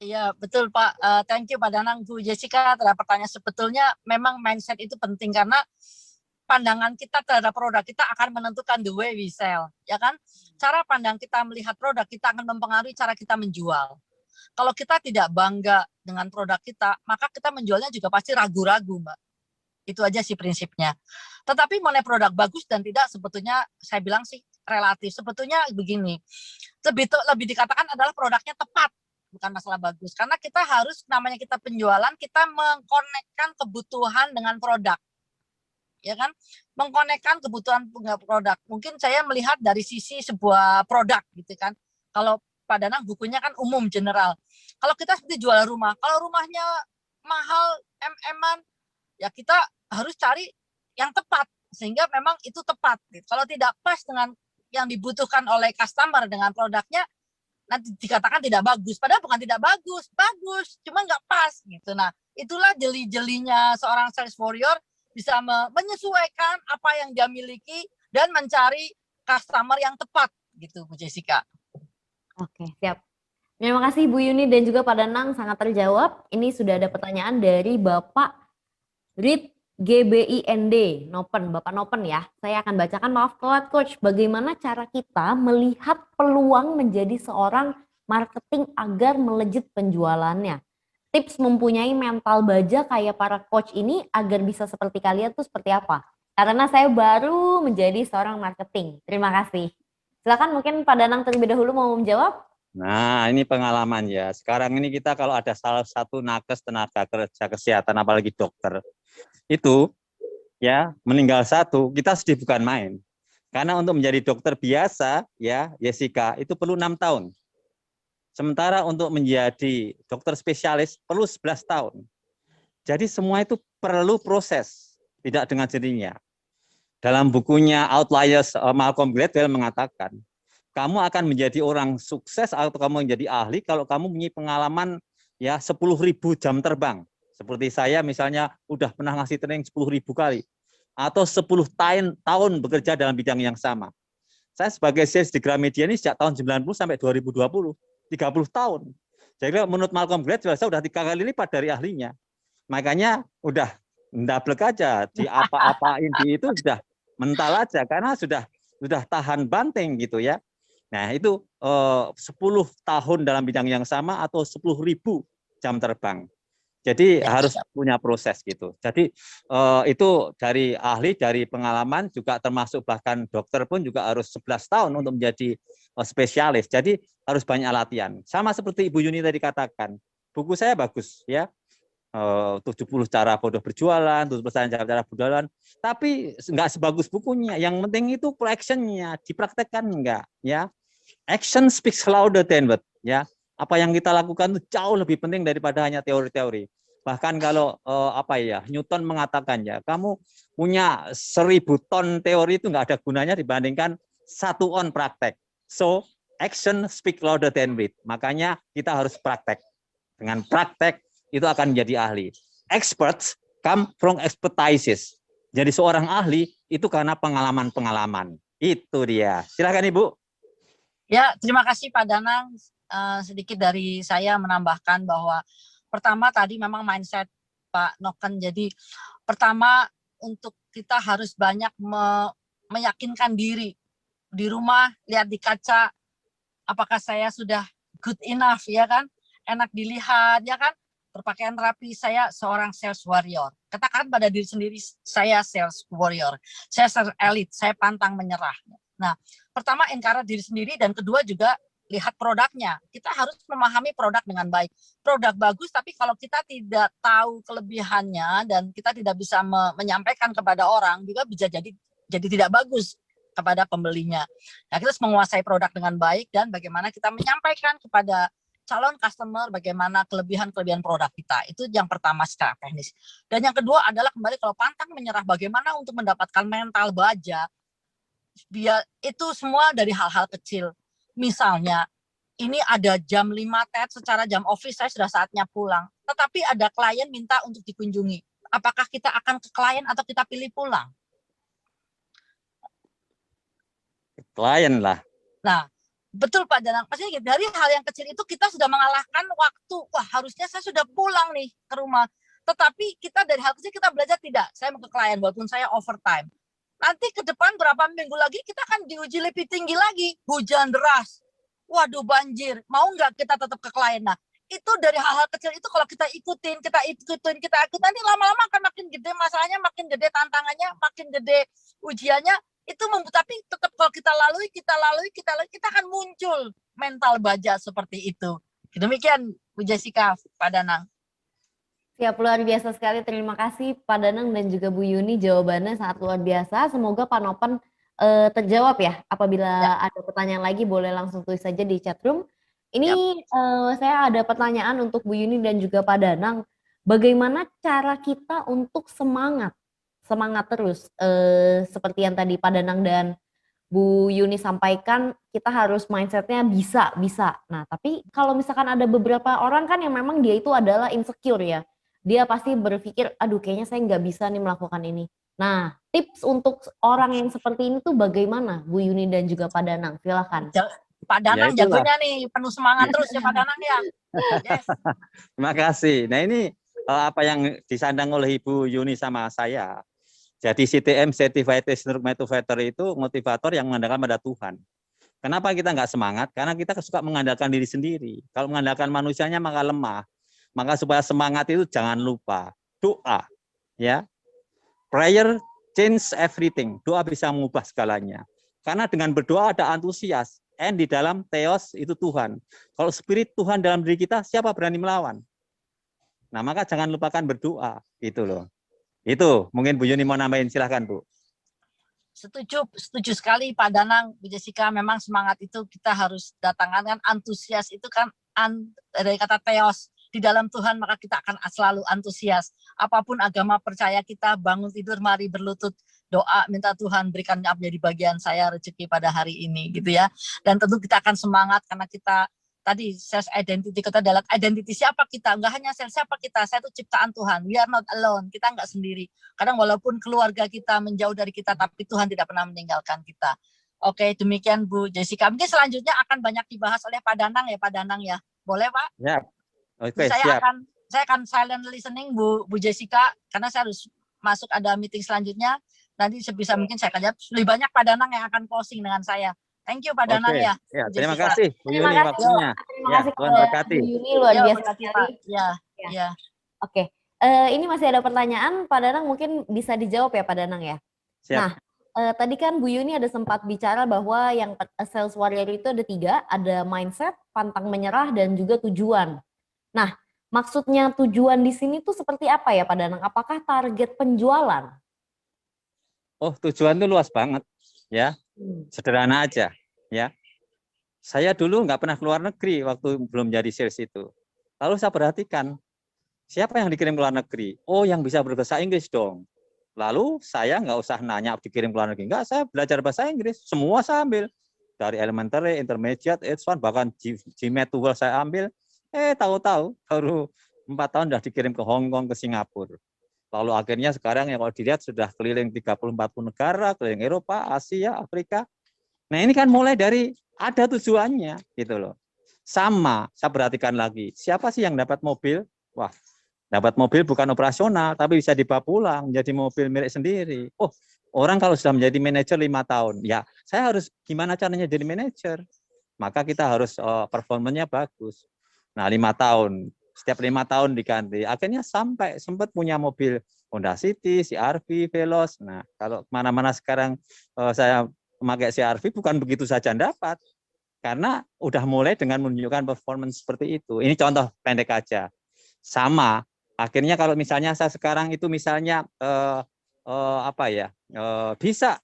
Iya betul Pak, thank you Pak Danang, Bu Jessica terhadap pertanyaan. Sebetulnya memang mindset itu penting karena pandangan kita terhadap produk kita akan menentukan the way we sell, ya kan? Cara pandang kita melihat produk kita akan mempengaruhi cara kita menjual. Kalau kita tidak bangga dengan produk kita, maka kita menjualnya juga pasti ragu-ragu, Mbak. Itu aja sih prinsipnya. Tetapi mengenai produk bagus dan tidak, sebetulnya saya bilang sih relatif. Sebetulnya begini, lebih dikatakan adalah produknya tepat, bukan masalah bagus. Karena kita harus, namanya kita penjualan, kita mengkonekkan kebutuhan dengan produk. Ya kan? Mengkonekkan kebutuhan produk. Mungkin saya melihat dari sisi sebuah produk gitu kan. Kalau Pak Danang bukunya kan umum general. Kalau kita seperti jual rumah, kalau rumahnya mahal MM-an, ya kita harus cari yang tepat sehingga memang itu tepat. Kalau tidak pas dengan yang dibutuhkan oleh customer dengan produknya, nanti dikatakan tidak bagus. Padahal bukan tidak bagus, bagus, cuma nggak pas gitu. Nah, itulah jeli-jelinya seorang sales warrior, bisa menyesuaikan apa yang dia miliki dan mencari customer yang tepat gitu, Bu Jessica. Oke, siap. Terima kasih Bu Yuni dan juga Pak Danang, sangat terjawab. Ini sudah ada pertanyaan dari Bapak Rid GBIND, Nopen, Bapak Nopen ya. Saya akan bacakan, maaf telat Coach. Bagaimana cara kita melihat peluang menjadi seorang marketing agar melejit penjualannya? Tips mempunyai mental baja kayak para coach ini agar bisa seperti kalian tuh seperti apa? Karena saya baru menjadi seorang marketing. Terima kasih. Silakan mungkin Pak Danang terlebih dahulu mau menjawab. Nah, ini pengalaman ya. Sekarang ini kita kalau ada salah satu nakes tenaga kerja kesehatan, apalagi dokter, itu ya meninggal satu, kita sedih bukan main. Karena untuk menjadi dokter biasa, ya Jessica, itu perlu 6 tahun. Sementara untuk menjadi dokter spesialis perlu 11 tahun. Jadi semua itu perlu proses, tidak dengan sendirinya. Dalam bukunya Outliers, Malcolm Gladwell mengatakan, kamu akan menjadi orang sukses atau kamu menjadi ahli kalau kamu punya pengalaman ya 10.000 jam terbang. Seperti saya misalnya udah pernah ngasih training 10.000 kali atau 10 tahun bekerja dalam bidang yang sama. Saya sebagai sales di Gramedia ini sejak tahun 90 sampai 2020, 30 tahun. Jadi menurut Malcolm Gladwell saya udah 3 kali lipat dari ahlinya. Makanya udah ndablek aja, di apa-apain di itu sudah mental aja karena sudah tahan banting gitu ya. Nah, itu 10 tahun dalam bidang yang sama atau 10.000 jam terbang. Jadi harus punya proses gitu. Jadi itu dari ahli, dari pengalaman juga termasuk bahkan dokter pun juga harus 11 tahun untuk menjadi spesialis. Jadi harus banyak latihan. Sama seperti Ibu Yuni tadi katakan, buku saya bagus ya. 70 cara bodoh berjualan, 70% cara berjualan, tapi nggak sebagus bukunya. Yang penting itu actionnya, dipraktekkan enggak ya. Action speaks louder than word ya. Apa yang kita lakukan itu jauh lebih penting daripada hanya teori-teori. Bahkan kalau Newton mengatakan ya, kamu punya 1000 ton teori itu nggak ada gunanya dibandingkan 1 on praktek. So action speak louder than word. Makanya kita harus praktek. Dengan praktek itu akan menjadi ahli. Experts come from expertises. Jadi seorang ahli itu karena pengalaman-pengalaman. Itu dia. Silakan Ibu. Ya, terima kasih Pak Danang. Sedikit dari saya menambahkan bahwa pertama tadi memang mindset Pak Noken. Jadi pertama untuk kita harus banyak meyakinkan diri. Di rumah, lihat di kaca, apakah saya sudah good enough, ya kan? Enak dilihat, ya kan? Berpakaian rapi, saya seorang sales warrior. Katakan pada diri sendiri, saya sales warrior. Saya sales elite, saya pantang menyerah. Nah, pertama encourage diri sendiri dan kedua juga lihat produknya. Kita harus memahami produk dengan baik. Produk bagus tapi kalau kita tidak tahu kelebihannya dan kita tidak bisa menyampaikan kepada orang juga bisa jadi tidak bagus kepada pembelinya. Nah, kita harus menguasai produk dengan baik dan bagaimana kita menyampaikan kepada calon customer bagaimana kelebihan-kelebihan produk kita. Itu yang pertama secara teknis. Dan yang kedua adalah kembali kalau pantang menyerah bagaimana untuk mendapatkan mental baja. Biar itu semua dari hal-hal kecil. Misalnya, ini ada jam 5 TED secara jam office saya sudah saatnya pulang. Tetapi ada klien minta untuk dikunjungi. Apakah kita akan ke klien atau kita pilih pulang? Klien lah. Nah, betul Pak Danang. Maksudnya dari hal yang kecil itu kita sudah mengalahkan waktu. Wah, harusnya saya sudah pulang nih ke rumah. Tetapi kita dari hal kecil kita belajar tidak. Saya mau ke klien walaupun saya overtime. Nanti ke depan berapa minggu lagi kita akan diuji lebih tinggi lagi. Hujan deras. Waduh banjir. Mau nggak kita tetap ke klien? Nah, itu dari hal-hal kecil itu kalau kita ikutin, nanti lama-lama akan makin gede masalahnya, makin gede tantangannya, makin gede ujiannya. Itu tapi tetap kalau kita lalui, kita akan muncul mental baja seperti itu. Demikian Bu Jessica, Pak Danang. Siap, luar biasa sekali. Terima kasih Pak Danang dan juga Bu Yuni, jawabannya sangat luar biasa. Semoga Pak Nopen terjawab ya. Apabila ada pertanyaan lagi boleh langsung tulis saja di chat room. Ini saya ada pertanyaan untuk Bu Yuni dan juga Pak Danang. Bagaimana cara kita untuk semangat terus? Seperti yang tadi Pak Danang dan Bu Yuni sampaikan, kita harus mindsetnya bisa, bisa. Nah, tapi kalau misalkan ada beberapa orang kan yang memang dia itu adalah insecure ya. Dia pasti berpikir, aduh kayaknya saya nggak bisa nih melakukan ini. Nah, tips untuk orang yang seperti ini tuh bagaimana Bu Yuni dan juga Pak Danang? Silakan. Pak Ya Danang itulah. jagonya nih, penuh semangat terus ya Pak Danang ya. Yes. Terima kasih. Nah ini apa yang disandang oleh Ibu Yuni sama saya. Jadi CTM, Certified Teacher Motivator itu motivator yang mengandalkan pada Tuhan. Kenapa kita nggak semangat? Karena kita suka mengandalkan diri sendiri. Kalau mengandalkan manusianya maka lemah. Maka supaya semangat itu jangan lupa doa. Ya, prayer change everything. Doa bisa mengubah segalanya. Karena dengan berdoa ada antusias. And di dalam theos itu Tuhan. Kalau spirit Tuhan dalam diri kita, siapa berani melawan? Nah, maka jangan lupakan berdoa. Gitu loh. Itu mungkin Bu Yuni mau nambahin, silahkan Bu. Setuju sekali Pak Danang, Bu Jessica. Memang semangat itu kita harus datangkan, kan antusias itu kan dari kata theos, di dalam Tuhan maka kita akan selalu antusias. Apapun agama percaya kita, bangun tidur mari berlutut doa minta Tuhan berikan menjadi bagian saya rezeki pada hari ini gitu ya. Dan tentu kita akan semangat karena kita tadi self identity, kita adalah identity siapa kita, enggak hanya siapa kita, saya itu ciptaan Tuhan, we are not alone, kita enggak sendiri. Kadang walaupun keluarga kita menjauh dari kita, tapi Tuhan tidak pernah meninggalkan kita. Oke, demikian Bu Jessica. Mungkin selanjutnya akan banyak dibahas oleh Pak Danang ya, Pak Danang ya. Boleh Pak? Ya, oke, saya siap. akan silent listening Bu Jessica, karena saya harus masuk ada meeting selanjutnya. Nanti sebisa mungkin saya akan jawab. Lebih banyak Pak Danang yang akan closing dengan saya. Thank you Pak Danang ya. Ya, Bu terima Jessica. kasih Bu Terima Yuni kasih, waktunya. terima Ya, kasih Tuhan kepada berkati. Bu Yuni, luar Ya, biasa berkati, sekali. Pak. Ya, Ya. ya. Oke, ini masih ada pertanyaan, Pak Danang mungkin bisa dijawab ya Pak Danang ya. Siap. Nah, tadi kan Bu Yuni ada sempat bicara bahwa yang sales warrior itu ada 3, ada mindset, pantang menyerah, dan juga tujuan. Nah, maksudnya tujuan di sini tuh seperti apa ya Pak Danang? Apakah target penjualan? Oh, tujuan itu luas banget, ya. Sederhana aja, ya. Saya dulu nggak pernah keluar negeri waktu belum jadi sales itu. Lalu saya perhatikan, siapa yang dikirim ke luar negeri? Oh, yang bisa berbahasa Inggris dong. Lalu saya nggak usah nanya dikirim ke luar negeri. Enggak, saya belajar bahasa Inggris. Semua saya ambil. Dari elementary, intermediate, H1, bahkan GMAT 2 saya ambil. Tahu-tahu baru 4 tahun sudah dikirim ke Hong Kong, ke Singapura. Lalu akhirnya sekarang yang kalau dilihat sudah keliling 30-40 negara, keliling Eropa, Asia, Afrika. Nah ini kan mulai dari ada tujuannya gitu loh. Sama, saya perhatikan lagi, siapa sih yang dapat mobil? Wah, dapat mobil bukan operasional, tapi bisa dibawa pulang, menjadi mobil milik sendiri. Oh, orang kalau sudah menjadi manajer 5 tahun, ya saya harus gimana caranya jadi manajer? Maka kita harus performanya bagus. Nah, 5 tahun, setiap 5 tahun diganti. Akhirnya sampai sempat punya mobil Honda City, CR-V, Veloz. Nah, kalau kemana-mana sekarang saya memakai CR-V bukan begitu saja dapat. Karena udah mulai dengan menunjukkan performance seperti itu. Ini contoh pendek aja. Sama, akhirnya kalau misalnya saya sekarang itu misalnya bisa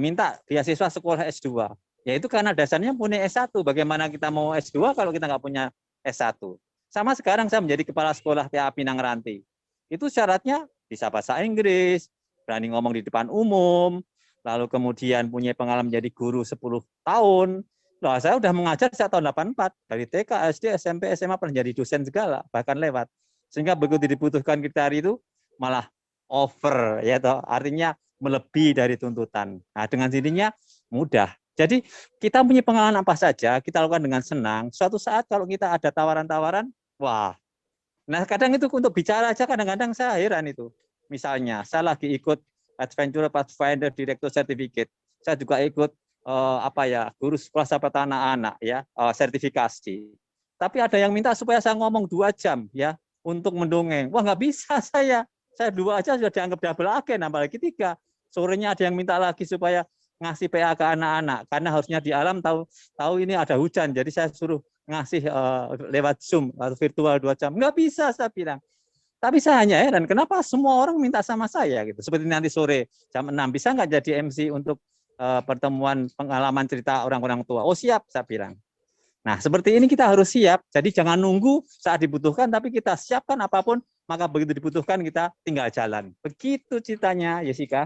minta beasiswa sekolah S2. Ya itu karena dasarnya punya S1. Bagaimana kita mau S2 kalau kita nggak punya S1? Sama sekarang saya menjadi kepala sekolah TA Pinang Ranti. Itu syaratnya bisa bahasa Inggris, berani ngomong di depan umum, lalu kemudian punya pengalaman menjadi guru 10 tahun. Nah, saya udah mengajar sejak tahun 84, dari TK, SD, SMP, SMA pernah jadi dosen segala, bahkan lewat. Sehingga begitu dibutuhkan kriteria itu malah over, ya toh, artinya melebihi dari tuntutan. Nah, dengan sininya mudah. Jadi kita punya pengalaman apa saja, kita lakukan dengan senang. Suatu saat kalau kita ada tawaran-tawaran, wah. Nah, kadang itu untuk bicara aja kadang-kadang saya heran itu. Misalnya, saya lagi ikut Adventure Pathfinder Director Certificate. Saya juga ikut guru sekolah sahabat anak-anak ya, sertifikasi. Tapi ada yang minta supaya saya ngomong 2 jam ya untuk mendongeng. Wah, nggak bisa saya. Saya 2 aja sudah dianggap double agent, apalagi 3. Sorenya ada yang minta lagi supaya ngasih PA ke anak-anak karena harusnya di alam tahu ini ada hujan, jadi saya suruh ngasih lewat Zoom atau virtual 2 jam. Nggak bisa saya bilang. Tapi saya hanya heran kenapa semua orang minta sama saya gitu. Seperti nanti sore jam 6 bisa nggak jadi MC untuk pertemuan pengalaman cerita orang-orang tua. Oh siap, saya bilang. Nah, seperti ini kita harus siap. Jadi jangan nunggu saat dibutuhkan, tapi kita siapkan apapun, maka begitu dibutuhkan kita tinggal jalan. Begitu ceritanya, Jessica.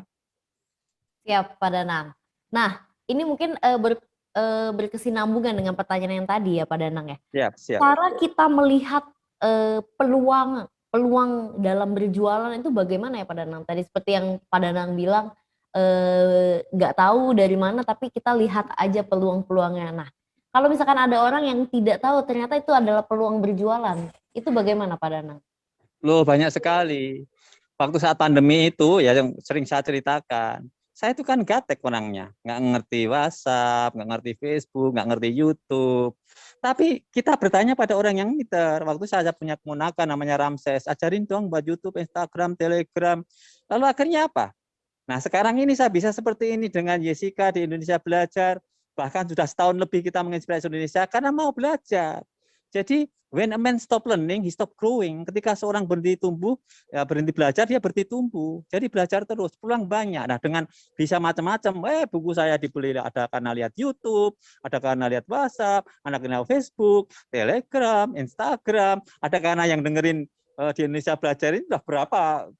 Siap, Pak Danang. Nah, ini mungkin berkesinambungan dengan pertanyaan yang tadi ya, Pak Danang ya. Siap, siap. Cara kita melihat peluang peluang dalam berjualan itu bagaimana ya Pak Danang? Tadi seperti yang Pak Danang bilang nggak tahu dari mana, tapi kita lihat aja peluang-peluangnya. Nah, kalau misalkan ada orang yang tidak tahu ternyata itu adalah peluang berjualan, itu bagaimana Pak Danang? Loh, banyak sekali. Waktu saat pandemi itu ya yang sering saya ceritakan, saya itu kan gaptek orangnya, nggak ngerti WhatsApp, nggak ngerti Facebook, nggak ngerti YouTube. Tapi kita bertanya pada orang yang pintar. Waktu saya punya keponakan namanya Ramses, ajarin dong buat YouTube, Instagram, Telegram. Lalu akhirnya apa? Nah, sekarang ini saya bisa seperti ini dengan Jessica di Indonesia Belajar. Bahkan sudah setahun lebih kita menginspirasi Indonesia karena mau belajar. Jadi, when a man stop learning, he stop growing. Ketika seorang berhenti tumbuh, ya berhenti belajar, dia berhenti tumbuh. Jadi belajar terus, peluang banyak. Nah, dengan bisa macam-macam, buku saya dibeli, ada karena lihat YouTube, ada karena lihat WhatsApp, ada karena Facebook, Telegram, Instagram, ada karena yang dengerin di Indonesia Belajar ini sudah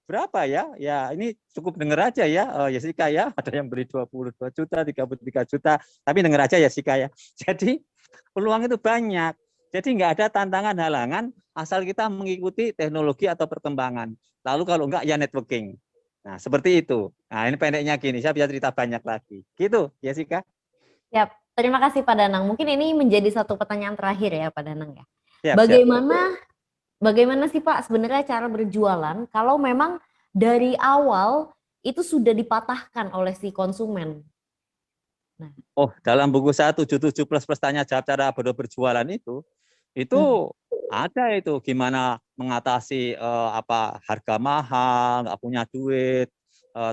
berapa ya? Ya, ini cukup denger aja ya, Jessica ya. Ada yang beli 22 juta, 33 juta, tapi denger aja ya, Jessica ya. Jadi peluang itu banyak. Jadi nggak ada tantangan halangan asal kita mengikuti teknologi atau perkembangan. Lalu kalau enggak ya networking. Nah, seperti itu. Nah, ini pendeknya gini, saya bisa cerita banyak lagi. Gitu, Jessica. Siap. Terima kasih Pak Danang. Mungkin ini menjadi satu pertanyaan terakhir ya Pak Danang ya. Siap, Bagaimana sih Pak sebenarnya cara berjualan kalau memang dari awal itu sudah dipatahkan oleh si konsumen? Nah, Oh, dalam buku saya 77 plus tanya jawab cara bodoh berjualan itu ada itu gimana mengatasi harga mahal, nggak punya duit,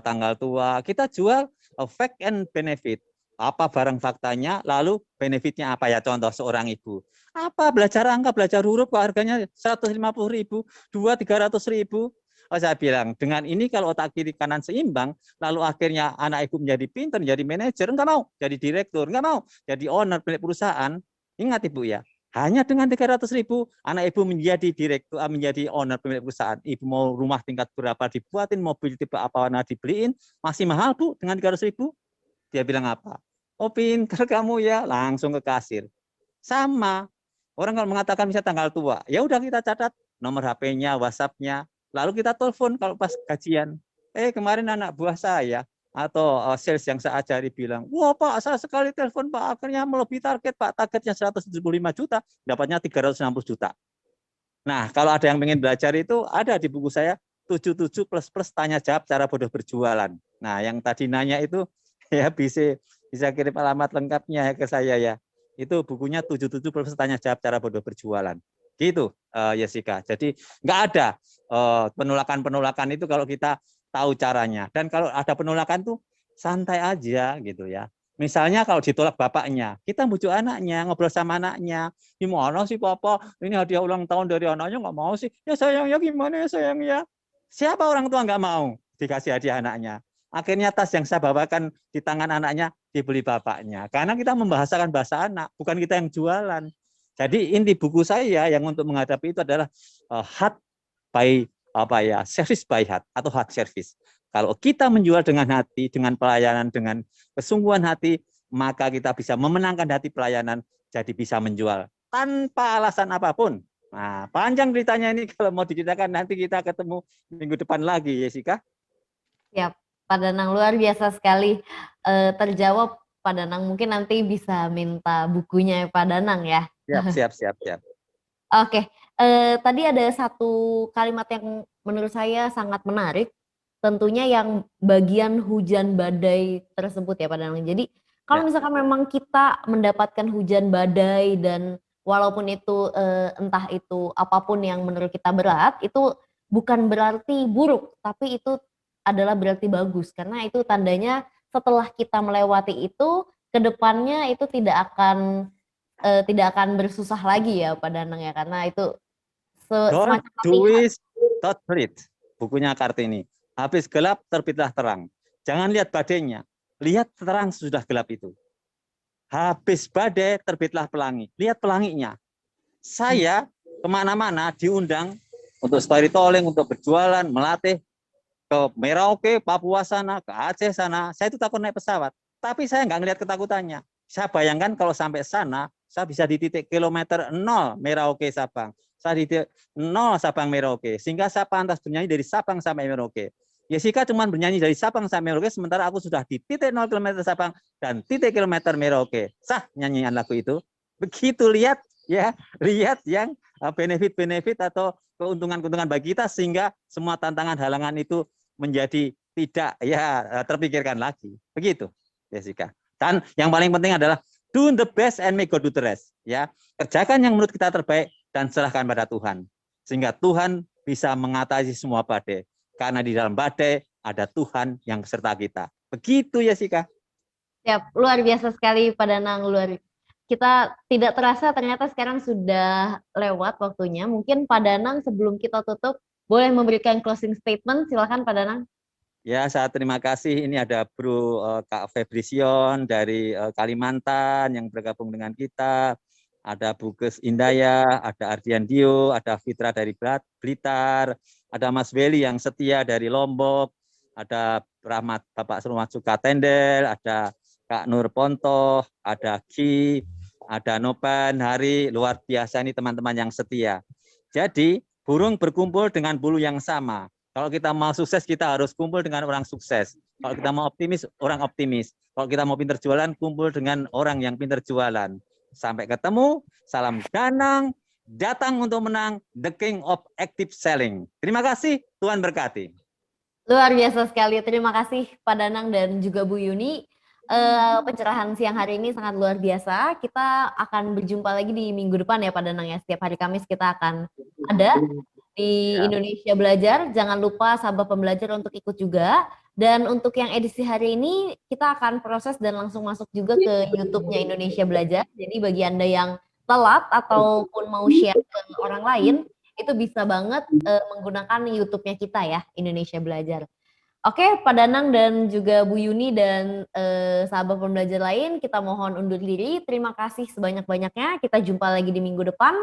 tanggal tua. Kita jual fact and benefit. Apa barang faktanya, lalu benefitnya apa ya? Contoh seorang ibu. Apa belajar angka, belajar huruf kok harganya 150.000, 300.000. Oh, saya bilang, dengan ini kalau otak kiri kanan seimbang, lalu akhirnya anak ibu menjadi pintar, menjadi manajer, enggak mau jadi direktur, enggak mau jadi owner milik perusahaan. Ingat Ibu ya, hanya dengan 300.000 anak ibu menjadi direktur, menjadi owner pemilik perusahaan. Ibu mau rumah tingkat berapa dibuatin, mobil tipe apa warna dibeliin, masih mahal Bu dengan 300.000. Dia bilang apa? Oh pintar kamu ya, langsung ke kasir. Sama, orang kalau mengatakan bisa tanggal tua, ya udah kita catat nomor HP-nya, WhatsApp-nya, lalu kita telepon kalau pas gajian. Kemarin anak buah saya atau sales yang saya ajari bilang, wah Pak, saya sekali telepon Pak, akhirnya melebihi target Pak, targetnya 175 juta, dapatnya 360 juta. Nah, kalau ada yang ingin belajar itu ada di buku saya 77 plus tanya jawab cara bodoh berjualan. Nah, yang tadi nanya itu ya bisa kirim alamat lengkapnya ke saya ya. Itu bukunya 77 plus tanya jawab cara bodoh berjualan. Gitu, Jessica. Jadi nggak ada penolakan-penolakan itu kalau kita tahu caranya. Dan kalau ada penolakan tuh santai aja gitu ya. Misalnya kalau ditolak bapaknya, kita bujuk anaknya, ngobrol sama anaknya. Gimana sih Papa? Ini hadiah ulang tahun dari anaknya nggak mau sih. Ya sayang ya gimana ya sayang ya. Siapa orang tua nggak mau dikasih hadiah anaknya? Akhirnya tas yang saya bawakan di tangan anaknya dibeli bapaknya. Karena kita membahasakan bahasa anak, bukan kita yang jualan. Jadi inti buku saya yang untuk menghadapi itu adalah heart by service by heart atau heart service. Kalau kita menjual dengan hati, dengan pelayanan, dengan kesungguhan hati, maka kita bisa memenangkan hati pelayanan, jadi bisa menjual tanpa alasan apapun. Nah, panjang ceritanya ini kalau mau diceritakan nanti kita ketemu minggu depan lagi, Jessica. siap. Pak Danang luar biasa sekali terjawab Pak Danang. Mungkin nanti bisa minta bukunya Pak Danang ya. Siap. Oke, tadi ada satu kalimat yang menurut saya sangat menarik. Tentunya yang bagian hujan badai tersebut ya Pak Danang. Jadi kalau misalkan memang kita mendapatkan hujan badai dan walaupun itu entah itu apapun yang menurut kita berat, itu bukan berarti buruk, tapi itu adalah berarti bagus. Karena itu tandanya setelah kita melewati itu, ke depannya itu tidak akan bersusah lagi ya Pak Danang ya. Karena itu Don't semacam do latihan. it, not read. Bukunya Kartini. Habis gelap, terbitlah terang. Jangan lihat badainya. Lihat terang sudah gelap itu. habis badai terbitlah pelangi. Lihat pelanginya. Saya kemana-mana diundang untuk storytelling, untuk berjualan, melatih ke Merauke, Papua sana, ke Aceh sana. Saya itu takut naik pesawat. Tapi saya nggak ngelihat ketakutannya. Saya bayangkan kalau sampai sana, saya bisa di titik kilometer 0 Merauke Sabang. Saya di titik 0 Sabang Merauke. Sehingga saya pantas bernyanyi dari Sabang sampai Merauke. Jessica cuma bernyanyi dari Sabang sampai Merauke, sementara aku sudah di titik 0 km Sabang dan titik kilometer Merauke. Sah nyanyian lagu itu. Begitu lihat ya, lihat yang benefit-benefit atau keuntungan-keuntungan bagi kita sehingga semua tantangan halangan itu menjadi tidak ya terpikirkan lagi. Begitu, Jessica. Dan yang paling penting adalah do the best and make God do the rest. Ya, kerjakan yang menurut kita terbaik dan serahkan pada Tuhan. Sehingga Tuhan bisa mengatasi semua badai. Karena di dalam badai ada Tuhan yang beserta kita. Begitu, Jessica. Siap, luar biasa sekali Pak Danang, kita tidak terasa ternyata sekarang sudah lewat waktunya. Mungkin Pak Danang sebelum kita tutup boleh memberikan closing statement, silakan Pak Danang. Ya, saya terima kasih. Ini ada Bro Kak Febrision dari Kalimantan yang bergabung dengan kita. Ada Bukes Indaya, ada Ardian Dio, ada Fitra dari Blitar, ada Mas Weli yang setia dari Lombok, ada Rahmat Bapak Rumah Suka Tendel, ada Kak Nur Pontoh, ada Ki, ada Nopan, Hari, luar biasa ini teman-teman yang setia. Jadi, burung berkumpul dengan bulu yang sama. Kalau kita mau sukses, kita harus kumpul dengan orang sukses. Kalau kita mau optimis, orang optimis. Kalau kita mau pinter jualan, kumpul dengan orang yang pinter jualan. Sampai ketemu, salam Danang, datang untuk menang, the king of active selling. Terima kasih, Tuhan berkati. Luar biasa sekali, terima kasih Pak Danang dan juga Bu Yuni. Pencerahan siang hari ini sangat luar biasa. Kita akan berjumpa lagi di minggu depan ya Pak Danang ya. Setiap hari Kamis kita akan ada di Indonesia Belajar. Jangan lupa sahabat pembelajar untuk ikut juga. Dan untuk yang edisi hari ini kita akan proses dan langsung masuk juga ke YouTube-nya Indonesia Belajar. Jadi bagi Anda yang telat ataupun mau share ke orang lain, itu bisa banget menggunakan YouTube-nya kita ya, Indonesia Belajar. Oke, Pak Danang dan juga Bu Yuni dan sahabat pembelajar lain, kita mohon undur diri. Terima kasih sebanyak-banyaknya. Kita jumpa lagi di minggu depan.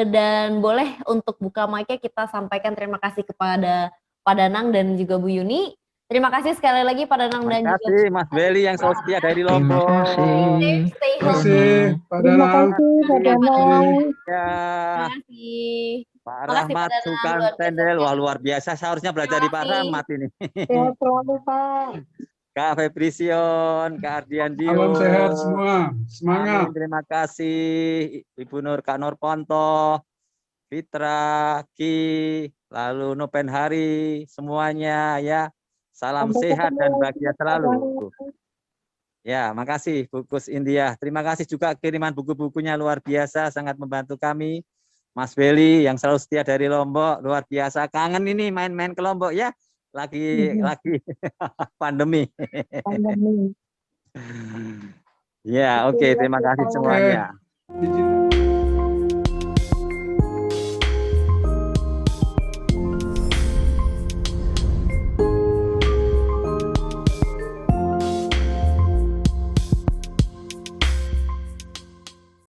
Dan boleh untuk buka mic-nya kita sampaikan terima kasih kepada Pak Danang dan juga Bu Yuni. Terima kasih sekali lagi Pak Danang dan juga Terima kasih Mas Weli yang selalu setia dari Lombok. Terima kasih. stay Terima healthy. kasih, Pak Terima Danang. kasih Pak Danang. Ya, Terima kasih. Pak Makasih, Pak Rahmat Danang. Sukan Luar biasa Tendel, sekali. wah luar biasa. Saya harusnya belajar di Pak Terima kasih. Rahmat ini. Sehat selalu Pak. Kak Febrision, Kak Ardian Dio. Salam sehat semua. Semangat. Amin, terima kasih Ibu Nur, Kak Nur Ponto, Fitra, Ki, lalu Nopen Hari, semuanya ya. Salam Sampai sehat ketemu dan lagi, bahagia Pak selalu. Danang. Ya, makasih Bukus India. Terima kasih juga kiriman buku-bukunya luar biasa, sangat membantu kami. Mas Beli yang selalu setia dari Lombok, luar biasa. Kangen ini main-main ke Lombok ya. Lagi pandemi. Pandemi. Ya, oke, terima kasih semuanya. Izin.